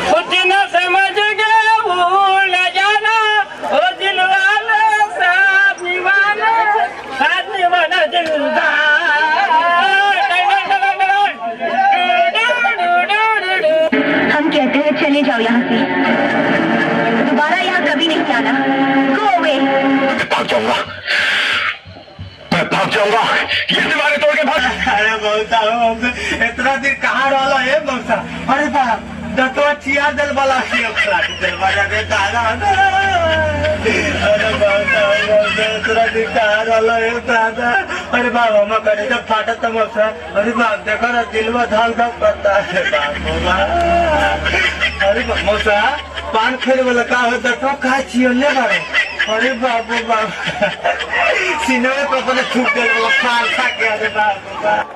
कुछ न समझ गए भूल जाना ओ दिल वाले साथ दीवाना जिंदा। हम कहते हैं चले जाओ यहाँ से, दोबारा यहाँ कभी नहीं आना। Go away. भाग जाऊंगा, मैं भाग जाऊंगा, ये दीवारें तोड़ के भाग। अरे मौसा इतना दिन कहाँ रहा है मौसा? अरे बाप दतवा चिया दल वाला दल वाला रे दादा। अरे मौसा इतना दिन कहाँ रहा है दादा? अरे बाप हम करे जब फाटा तो मौसा। अरे बाप देखो ना दिल में धक धक करता है बाप। अरे मौसा पान खेले वाला का हो दतवा कहा चियो ले बारे? अरे बाप बाप सीने में तो अपने छूट गए पान खा के। अरे बाप।